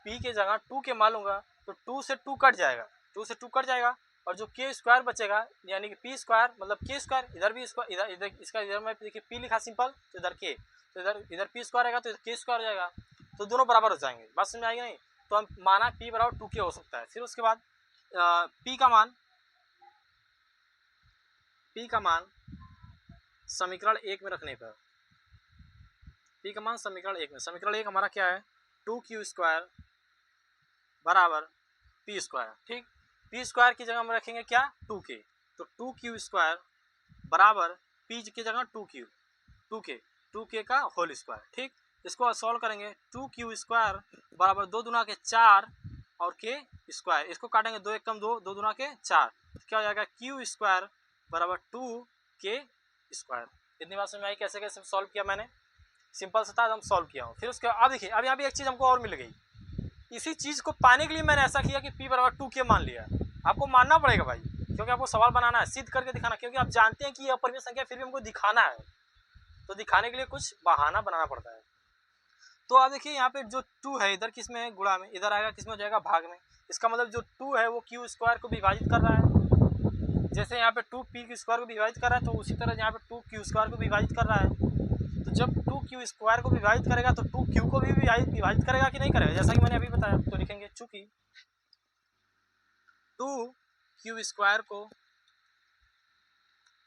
P के जगह 2 के मान लूँगा तो 2 से 2 कट जाएगा, 2 से 2 कट जाएगा, और जो के स्क्वायर बचेगा यानी कि पी स्क्वायर मतलब के स्क्वायर, इधर भी स्क्वायर, इधर इसका इधर में देखिए पी लिखा सिंपल, तो इधर के, तो इधर पी स्क्वायर आएगा तो इधर के स्क्वायर हो जाएगा, तो दोनों बराबर हो जाएंगे। बात समझ में आएगी नहीं, तो हम माना पी बराबर 2 के हो सकता है। फिर उसके बाद पी का मान समीकरण 1 में रखने पर, पी का मान समीकरण 1 में, समीकरण 1 हमारा क्या है, 2q स्क्वायर बराबर पी स्क्वायर, ठीक। पी स्क्वायर की जगह हम रखेंगे क्या, 2k, तो 2q स्क्वायर बराबर पी की जगह 2k का होल स्क्वायर, ठीक। इसको सॉल्व करेंगे, 2q स्क्वायर बराबर 2 दूना के 4 और k स्क्वायर, इसको काटेंगे 2 1 कम 2, 2 दूना के 4, क्या हो जाएगा, q स्क्वायर बराबर 2k स्क्वायर। इतनी बात समझ में आई कैसे कैसे सॉल्व किया मैंने, सिंपल सा था, हम सॉल्व किया हूँ। फिर उसके अब देखिए, अब यहाँ भी एक चीज़ हमको और मिल गई, इसी चीज़ को पाने के लिए मैंने ऐसा किया कि p बराबर 2k मान लिया। आपको मानना पड़ेगा भाई, क्योंकि आपको सवाल बनाना है, सिद्ध करके दिखाना, क्योंकि आप जानते हैं कि ये अपरिमेय संख्या, फिर भी हमको दिखाना है, तो दिखाने के लिए कुछ बहाना बनाना पड़ता है। तो आप देखिए यहाँ पे जो 2 है इधर किस में है, गुणा में, इधर आएगा किस में हो जाएगा, भाग में। इसका मतलब जो 2 है वो क्यू स्क्वायर को विभाजित कर रहा है, जैसे यहाँ पे 2 पी स्क्वायर को विभाजित कर रहा है, तो उसी तरह यहाँ पे 2 क्यू स्क्वायर को विभाजित कर रहा है। तो जब 2 क्यू स्क्वायर को विभाजित करेगा तो 2 क्यू को भी विभाजित करेगा कि नहीं करेगा, जैसा कि मैंने अभी बताया। तो लिखेंगे चूंकि 2 क्यू स्क्वायर को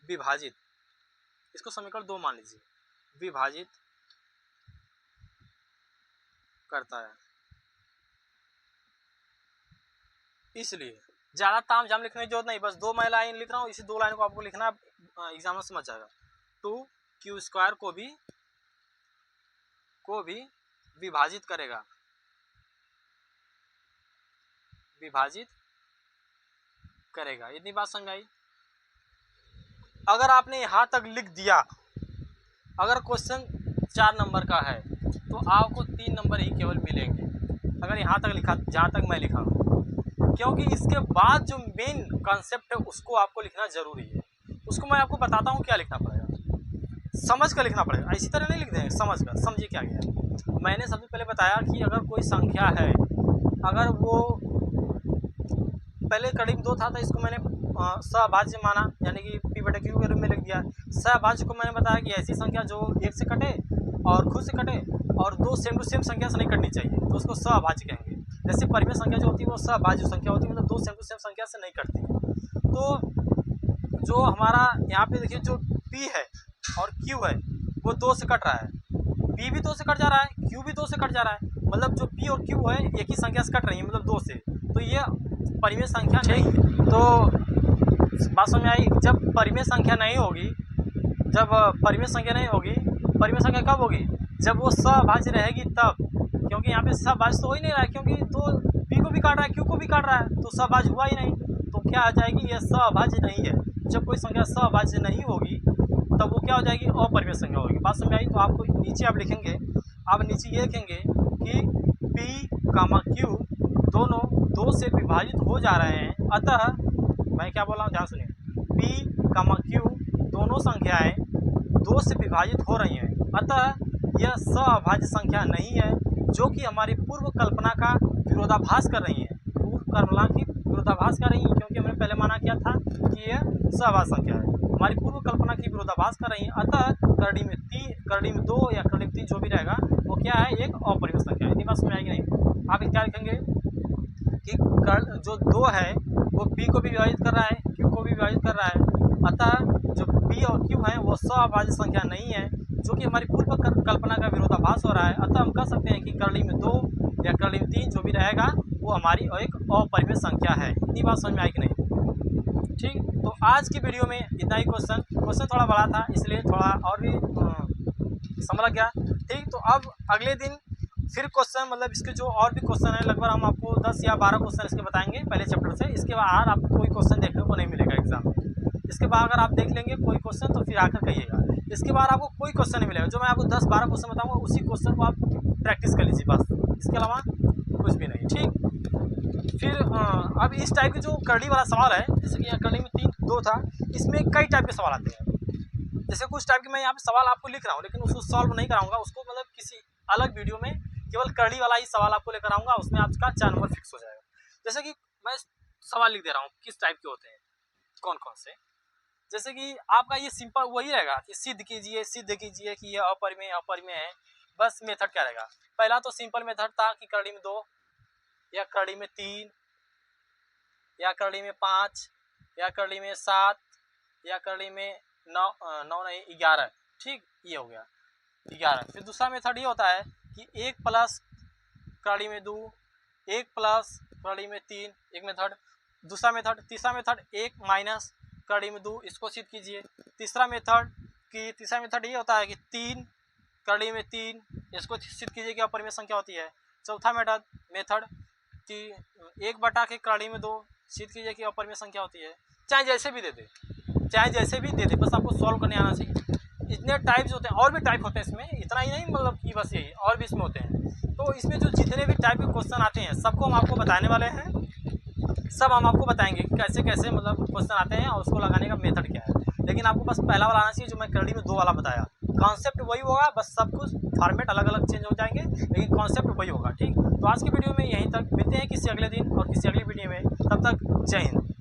विभाजित, इसको समीकरण 2 मान लीजिए, विभाजित करता है, इसलिए ज़्यादा ताम झाम लिखने की जरूरत नहीं, बस 2 मैं लाइन लिख रहा हूँ, इसी 2 लाइन को आपको लिखना, एग्जाम में समझ जाएगा। 2 क्यू स्क्वायर को भी विभाजित करेगा, इतनी बात समझ आई। अगर आपने यहाँ तक लिख दिया, अगर क्वेश्चन 4 नंबर का है तो आपको 3 नंबर ही केवल मिलेंगे, अगर यहाँ तक लिखा, जहाँ तक मैं लिखा हूँ, क्योंकि इसके बाद जो मेन कॉन्सेप्ट है उसको आपको लिखना जरूरी है। उसको मैं आपको बताता हूँ क्या लिखना पड़ेगा, समझ कर लिखना पड़ेगा, इसी तरह नहीं लिख देंगे, समझ कर। समझिए क्या गया, मैंने सबसे पहले बताया कि अगर कोई संख्या है, अगर वो पहले करीब 2 था तो इसको मैंने सहभाज्य माना, यानी कि पी बटे क्यू के रूप में लिख दिया। सहभाज्य को मैंने बताया कि ऐसी संख्या जो 1 से कटे और खुद से कटे और 2 सेम टू सेम संख्या से नहीं कटनी चाहिए, तो उसको सहभाज्य कहेंगे। जैसे परिमेय संख्या जो होती है वो सहभाज्य संख्या होती है, मतलब 2 सेम टू सेम संख्या से नहीं कटती है। तो जो हमारा यहाँ पे देखिए, जो पी है और क्यू है वो 2 से कट रहा है, पी भी 2 से कट जा रहा है, क्यू भी 2 से कट जा रहा है, मतलब जो पी और क्यू है एक ही संख्या से कट रही है, मतलब 2 से, तो ये परिमेय संख्या नहीं है। तो बात समझ में आई। जब परिमेय संख्या नहीं होगी, परिमेय संख्या कब होगी, जब वो सहभाज्य रहेगी तब, क्योंकि यहाँ पे सहभाज्य तो हो ही नहीं रहा है, क्योंकि तो पी को भी काट रहा है, क्यू को भी काट रहा है, तो सहभाज्य हुआ ही नहीं, तो क्या आ जाएगी, यह सहभाज्य नहीं है। जब कोई संख्या सहभाज्य नहीं होगी तब वो क्या हो जाएगी, अपरिमेय संख्या होगी। बात समझ आई। तो आपको नीचे आप लिखेंगे, आप नीचे ये लिखेंगे कि पी कामा क्यू दोनों 2 से विभाजित हो जा रहे हैं, अतः मैं क्या बोल रहा हूँ ध्यान सुनिए, पी कामा क्यू दोनों संख्याएं 2 से विभाजित हो रही हैं, अतः यह सहभाज्य संख्या नहीं है, जो कि हमारी पूर्व कल्पना का विरोधाभास कर रही है, क्योंकि हमने पहले माना किया था कि यह सहभाज्य संख्या है, हमारी पूर्व कल्पना की विरोधाभास कर रही है, अतः करड़ी में 2 या करड़ी में 3 जो भी रहेगा वो क्या है, एक अपरिमेय संख्या है। इतनी बात समझ आएगी नहीं। आप क्या लिखेंगे कि जो 2 है वो p को भी विभाजित कर रहा है, q को भी विभाजित कर रहा है, अतः जो p पी और क्यू है वो सअभाज्य संख्या नहीं है, जो कि हमारी पूर्व कल्पना का विरोधाभास हो रहा है। अतः हम कह सकते हैं कि करली में 2 या करली में 3 जो भी रहेगा वो हमारी एक अपरिमेय संख्या है। इतनी बात समझ में आई कि नहीं? ठीक, तो आज की वीडियो में इतना ही क्वेश्चन थोड़ा बड़ा था इसलिए थोड़ा और भी समझ लग गया। ठीक, तो अब अगले दिन फिर क्वेश्चन मतलब इसके जो और भी क्वेश्चन है लगभग हम आपको 10 या 12 क्वेश्चन इसके बताएंगे पहले चैप्टर से। इसके बाद आपको कोई क्वेश्चन देखने को नहीं मिलेगा एग्जाम में। इसके बाद अगर आप देख लेंगे कोई क्वेश्चन तो फिर आकर कहिएगा। इसके बाद आपको कोई क्वेश्चन नहीं मिलेगा, जो मैं आपको 10-12 क्वेश्चन बताऊंगा उसी क्वेश्चन को आप प्रैक्टिस कर लीजिए बस, इसके अलावा कुछ भी नहीं। ठीक, फिर अब इस टाइप के जो करली वाला सवाल है, जैसे कि यहाँ करली में 2 था, इसमें कई टाइप के सवाल आते हैं। जैसे कुछ टाइप के मैं यहाँ पे सवाल आपको लिख रहा हूँ लेकिन उसको सॉल्व नहीं कराऊंगा, उसको मतलब किसी अलग वीडियो में केवल करली वाला ही सवाल आपको लेकर आऊँगा, उसमें आपका 4 नंबर फिक्स हो जाएगा। जैसे कि मैं सवाल लिख दे रहा हूँ किस टाइप के होते हैं, कौन कौन से। जैसे कि आपका ये सिंपल वही रहेगा कि सिद्ध कीजिए कि ये अपरिमेय है। बस मेथड क्या रहेगा, पहला तो सिंपल मेथड था कि करली में 2 या करली में 3 या करली में 5 या करली में 7 या करली में 9 नहीं 11। ठीक, ये हो गया 11। फिर दूसरा मेथड ये होता है कि 1 प्लस करली में 2, 1 प्लस करली में 3, एक मेथड। दूसरा मेथड, तीसरा मेथड 1 माइनस करली में 2, इसको सिद्ध कीजिए। तीसरा मेथड ये होता है कि 3 करली में 3, इसको सिद्ध कीजिए कि अपरिमेय संख्या होती है। चौथा मेथड कि 1 बटा के करली में 2, सिद्ध कीजिए कि अपरिमेय संख्या होती है। चाहे जैसे भी दे दे, बस आपको सॉल्व करने आना चाहिए। इतने टाइप्स होते हैं, और भी टाइप होते हैं इसमें, इतना ही नहीं मतलब कि बस यही, और भी इसमें होते हैं। तो इसमें जो जितने भी टाइप के क्वेश्चन आते हैं सबको हम आपको बताने वाले हैं, सब हम आपको बताएंगे कि कैसे कैसे मतलब क्वेश्चन आते हैं और उसको लगाने का मेथड क्या है। लेकिन आपको बस पहला वाला आना चाहिए जो मैं करली में 2 वाला बताया। कॉन्सेप्ट वही होगा, बस सब कुछ फॉर्मेट अलग अलग चेंज हो जाएंगे लेकिन कॉन्सेप्ट वही होगा। ठीक, तो आज की वीडियो में यहीं तक, मिलते हैं किसी अगले दिन और किसी अगली वीडियो में, तब तक जय हिंद।